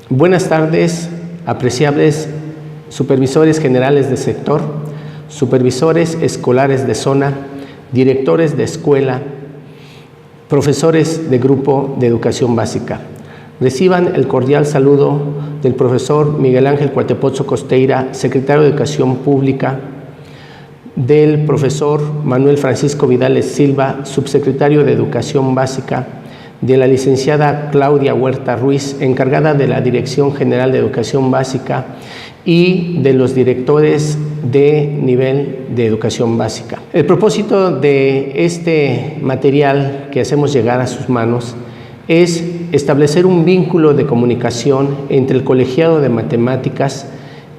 Buenas tardes, apreciables supervisores generales de sector, supervisores escolares de zona, directores de escuela, profesores de grupo de educación básica. Reciban el cordial saludo del profesor Miguel Ángel Cuatepozzo Costeira, secretario de Educación Pública, del profesor Manuel Francisco Vidales Silva, subsecretario de Educación Básica, de la licenciada Claudia Huerta Ruiz, encargada de la Dirección General de Educación Básica, y de los directores de nivel de educación básica. El propósito de este material que hacemos llegar a sus manos es establecer un vínculo de comunicación entre el colegiado de matemáticas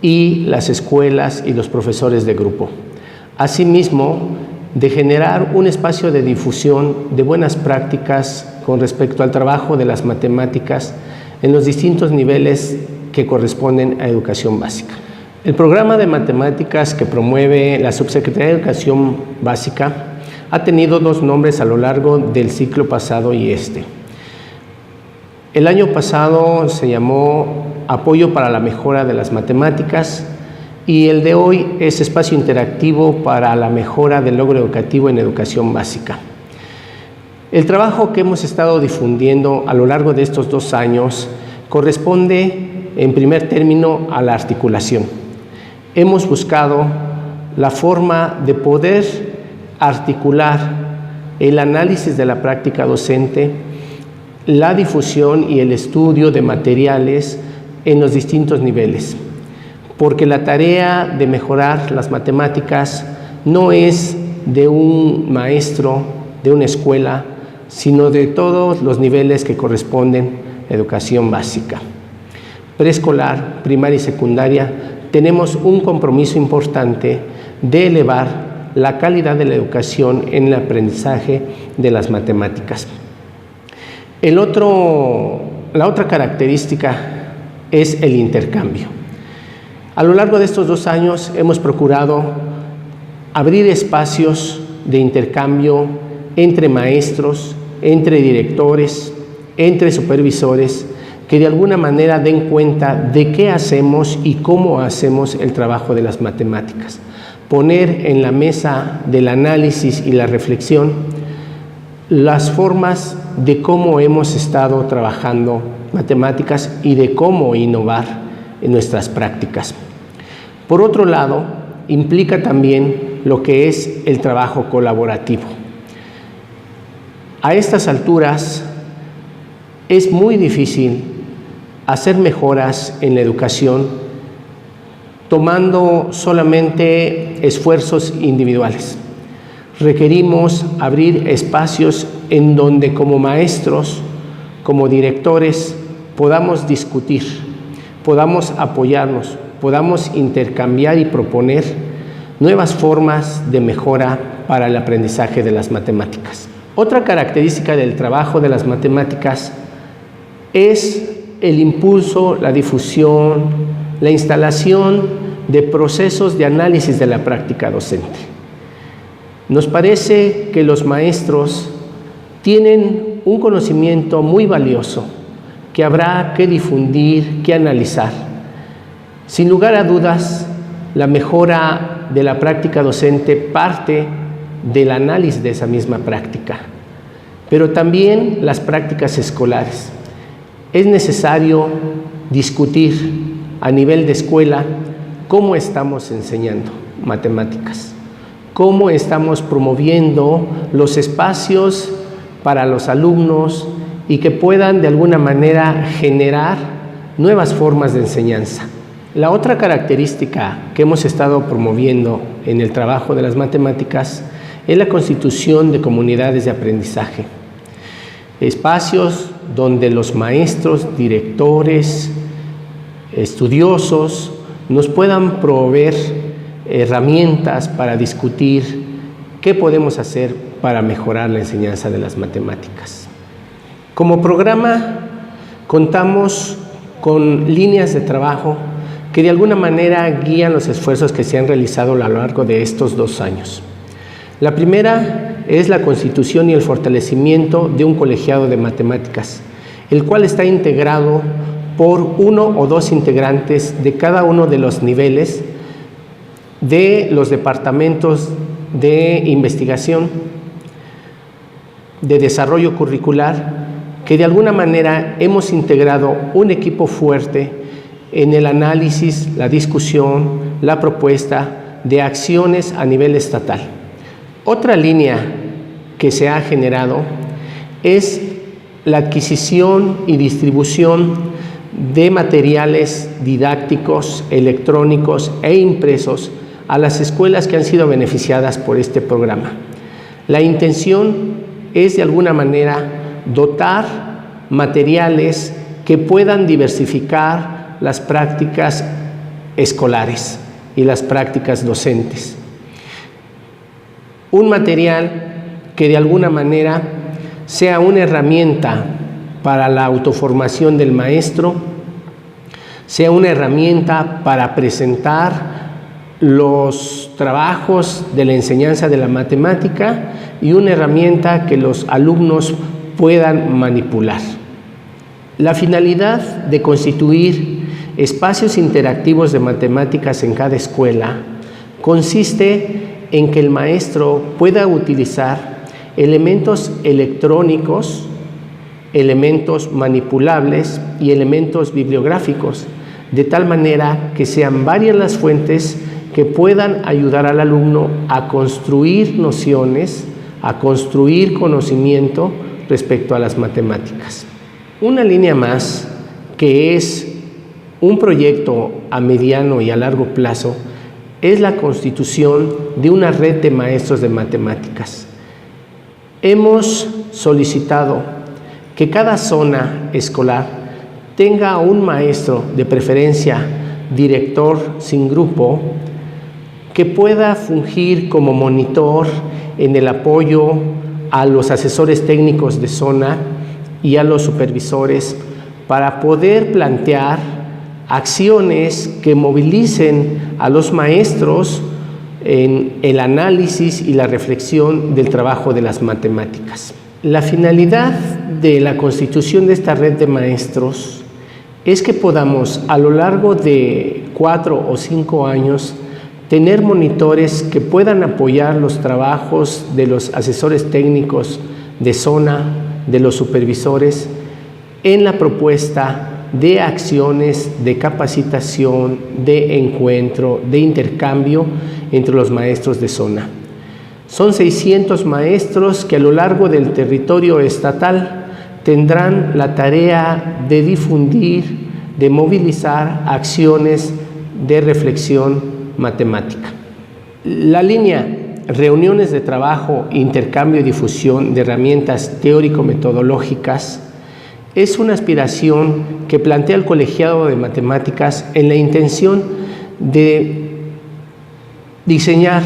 y las escuelas y los profesores de grupo. Asimismo, de generar un espacio de difusión de buenas prácticas con respecto al trabajo de las matemáticas en los distintos niveles que corresponden a educación básica. El programa de matemáticas que promueve la Subsecretaría de Educación Básica ha tenido dos nombres a lo largo del ciclo pasado y este. El año pasado se llamó Apoyo para la Mejora de las Matemáticas y el de hoy es Espacio Interactivo para la Mejora del Logro Educativo en Educación Básica. El trabajo que hemos estado difundiendo a lo largo de estos 2 años corresponde, en primer término, a la articulación. Hemos buscado la forma de poder articular el análisis de la práctica docente, la difusión y el estudio de materiales en los distintos niveles, porque la tarea de mejorar las matemáticas no es de un maestro, de una escuela, sino de todos los niveles que corresponden a educación básica. Preescolar, primaria y secundaria, tenemos un compromiso importante de elevar la calidad de la educación en el aprendizaje de las matemáticas. La otra característica es el intercambio. A lo largo de estos 2 años hemos procurado abrir espacios de intercambio entre maestros, entre directores, entre supervisores, que de alguna manera den cuenta de qué hacemos y cómo hacemos el trabajo de las matemáticas. Poner en la mesa del análisis y la reflexión las formas de cómo hemos estado trabajando matemáticas y de cómo innovar en nuestras prácticas. Por otro lado, implica también lo que es el trabajo colaborativo. A estas alturas es muy difícil hacer mejoras en la educación tomando solamente esfuerzos individuales. Requerimos abrir espacios en donde como maestros, como directores, podamos discutir, podamos apoyarnos, podamos intercambiar y proponer nuevas formas de mejora para el aprendizaje de las matemáticas. Otra característica del trabajo de las matemáticas es el impulso, la difusión, la instalación de procesos de análisis de la práctica docente. Nos parece que los maestros tienen un conocimiento muy valioso que habrá que difundir, que analizar. Sin lugar a dudas, la mejora de la práctica docente parte del análisis de esa misma práctica, pero también las prácticas escolares. Es necesario discutir a nivel de escuela cómo estamos enseñando matemáticas, cómo estamos promoviendo los espacios para los alumnos y que puedan de alguna manera generar nuevas formas de enseñanza. La otra característica que hemos estado promoviendo en el trabajo de las matemáticas es la constitución de comunidades de aprendizaje. Espacios donde los maestros, directores, estudiosos nos puedan proveer herramientas para discutir qué podemos hacer para mejorar la enseñanza de las matemáticas. Como programa contamos con líneas de trabajo que de alguna manera guían los esfuerzos que se han realizado a lo largo de estos 2 años. La primera es la constitución y el fortalecimiento de un colegiado de matemáticas, el cual está integrado por uno o dos integrantes de cada uno de los niveles de los departamentos de investigación, de desarrollo curricular, que de alguna manera hemos integrado un equipo fuerte en el análisis, la discusión, la propuesta de acciones a nivel estatal. Otra línea que se ha generado es la adquisición y distribución de materiales didácticos, electrónicos e impresos a las escuelas que han sido beneficiadas por este programa. La intención es de alguna manera dotar materiales que puedan diversificar las prácticas escolares y las prácticas docentes. Un material que de alguna manera sea una herramienta para la autoformación del maestro, sea una herramienta para presentar los trabajos de la enseñanza de la matemática y una herramienta que los alumnos puedan manipular. La finalidad de constituir espacios interactivos de matemáticas en cada escuela consiste en que el maestro pueda utilizar elementos electrónicos, elementos manipulables y elementos bibliográficos, de tal manera que sean varias las fuentes que puedan ayudar al alumno a construir nociones, a construir conocimiento respecto a las matemáticas. Una línea más, que es un proyecto a mediano y a largo plazo, es la constitución de una red de maestros de matemáticas. Hemos solicitado que cada zona escolar tenga un maestro, de preferencia director sin grupo, que pueda fungir como monitor en el apoyo a los asesores técnicos de zona y a los supervisores para poder plantear acciones que movilicen a los maestros en el análisis y la reflexión del trabajo de las matemáticas. La finalidad de la constitución de esta red de maestros es que podamos, a lo largo de 4 o 5 años, tener monitores que puedan apoyar los trabajos de los asesores técnicos de zona, de los supervisores, en la propuesta de acciones de capacitación, de encuentro, de intercambio entre los maestros de zona. Son 600 maestros que a lo largo del territorio estatal tendrán la tarea de difundir, de movilizar acciones de reflexión matemática. La línea reuniones de trabajo, intercambio y difusión de herramientas teórico-metodológicas es una aspiración que plantea el colegiado de matemáticas en la intención de diseñar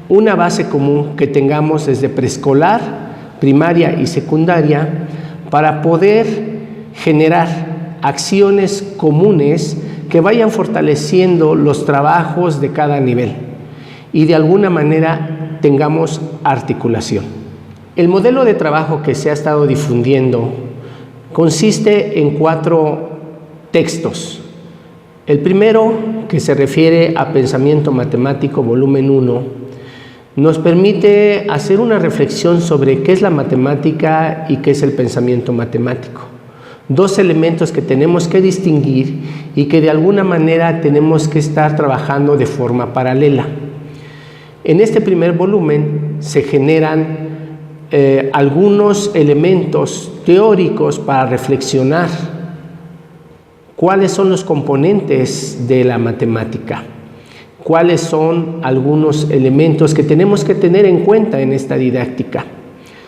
una base común que tengamos desde preescolar, primaria y secundaria para poder generar acciones comunes que vayan fortaleciendo los trabajos de cada nivel y de alguna manera tengamos articulación. El modelo de trabajo que se ha estado difundiendo consiste en 4 textos. El primero, que se refiere a Pensamiento Matemático, volumen 1, nos permite hacer una reflexión sobre qué es la matemática y qué es el pensamiento matemático. 2 elementos que tenemos que distinguir y que de alguna manera tenemos que estar trabajando de forma paralela. En este primer volumen se generan algunos elementos teóricos para reflexionar cuáles son los componentes de la matemática, cuáles son algunos elementos que tenemos que tener en cuenta en esta didáctica.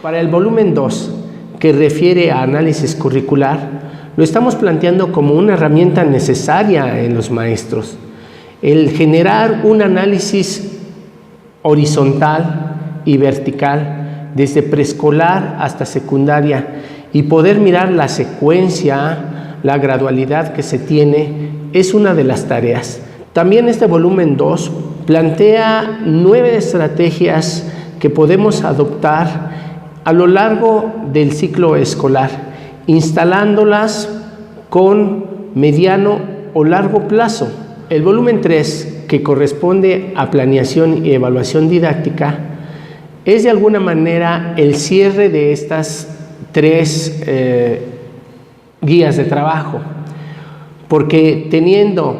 Para el volumen 2, que refiere a análisis curricular, lo estamos planteando como una herramienta necesaria en los maestros. El generar un análisis horizontal y vertical desde preescolar hasta secundaria y poder mirar la secuencia, la gradualidad que se tiene, es una de las tareas. También este volumen 2 plantea 9 estrategias que podemos adoptar a lo largo del ciclo escolar, instalándolas con mediano o largo plazo. El volumen 3, que corresponde a planeación y evaluación didáctica, es de alguna manera el cierre de estas 3 guías de trabajo, porque teniendo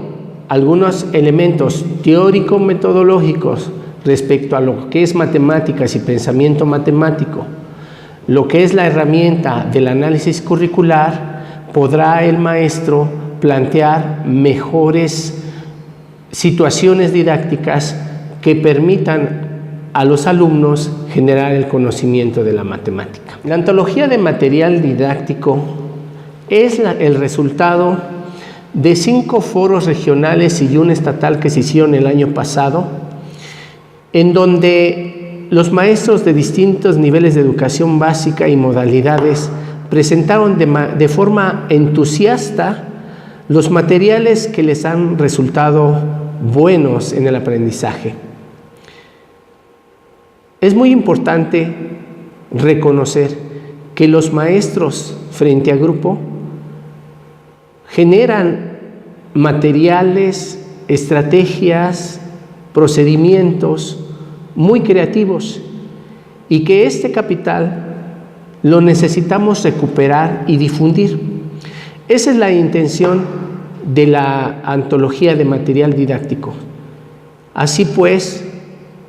algunos elementos teórico-metodológicos respecto a lo que es matemáticas y pensamiento matemático, lo que es la herramienta del análisis curricular, podrá el maestro plantear mejores situaciones didácticas que permitan a los alumnos generar el conocimiento de la matemática. La antología de material didáctico es el resultado de 5 foros regionales y un estatal que se hicieron el año pasado, en donde los maestros de distintos niveles de educación básica y modalidades presentaron de forma entusiasta los materiales que les han resultado buenos en el aprendizaje. Es muy importante reconocer que los maestros frente a grupo generan materiales, estrategias, procedimientos muy creativos y que este capital lo necesitamos recuperar y difundir. Esa es la intención de la antología de material didáctico. Así pues,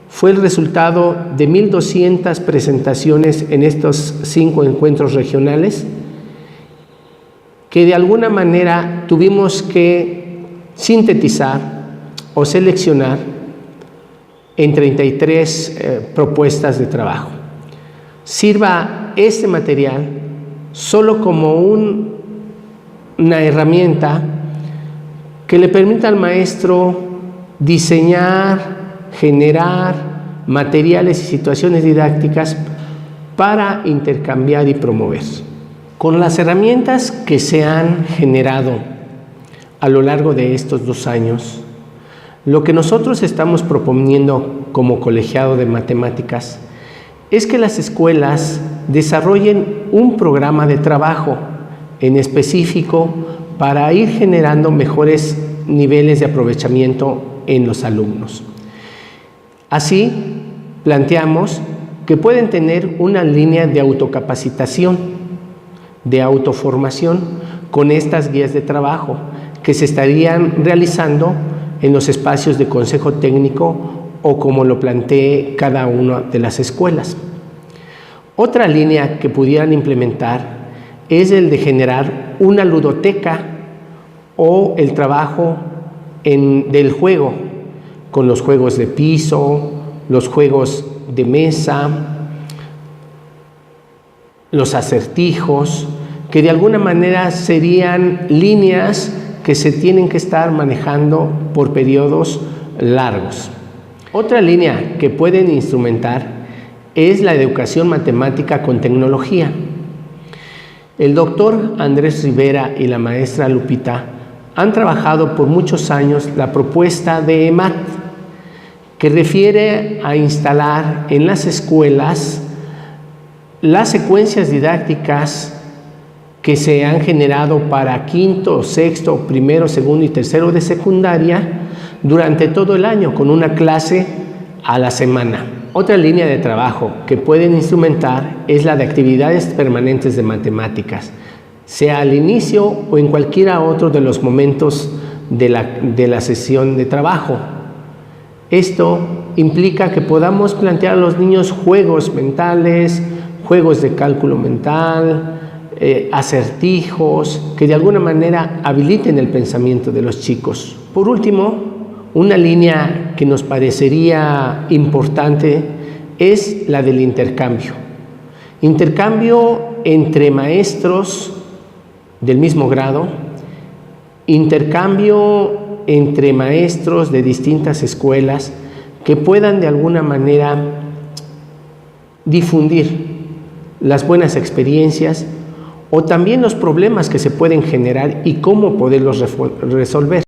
fue el resultado de 1,200 presentaciones en estos 5 encuentros regionales, que de alguna manera tuvimos que sintetizar o seleccionar en 33 propuestas de trabajo. Sirva este material solo como una herramienta que le permita al maestro diseñar, generar materiales y situaciones didácticas para intercambiar y promover. Con las herramientas que se han generado a lo largo de estos 2 años, lo que nosotros estamos proponiendo como colegiado de matemáticas es que las escuelas desarrollen un programa de trabajo en específico para ir generando mejores niveles de aprovechamiento en los alumnos. Así, planteamos que pueden tener una línea de autocapacitación, de autoformación, con estas guías de trabajo que se estarían realizando en los espacios de consejo técnico o como lo plantee cada una de las escuelas. Otra línea que pudieran implementar es el de generar una ludoteca o el trabajo del juego, con los juegos de piso, los juegos de mesa, los acertijos, que de alguna manera serían líneas que se tienen que estar manejando por periodos largos. Otra línea que pueden instrumentar es la educación matemática con tecnología. El doctor Andrés Rivera y la maestra Lupita han trabajado por muchos años la propuesta de EMAT, que refiere a instalar en las escuelas las secuencias didácticas que se han generado para quinto, sexto, primero, segundo y tercero de secundaria durante todo el año, con una clase a la semana. Otra línea de trabajo que pueden instrumentar es la de actividades permanentes de matemáticas, sea al inicio o en cualquiera otro de los momentos de la sesión de trabajo. Esto implica que podamos plantear a los niños juegos mentales, juegos de cálculo mental, acertijos, que de alguna manera habiliten el pensamiento de los chicos. Por último, una línea que nos parecería importante es la del intercambio. Intercambio entre maestros del mismo grado, intercambio entre maestros de distintas escuelas que puedan de alguna manera difundir las buenas experiencias o también los problemas que se pueden generar y cómo poderlos resolver.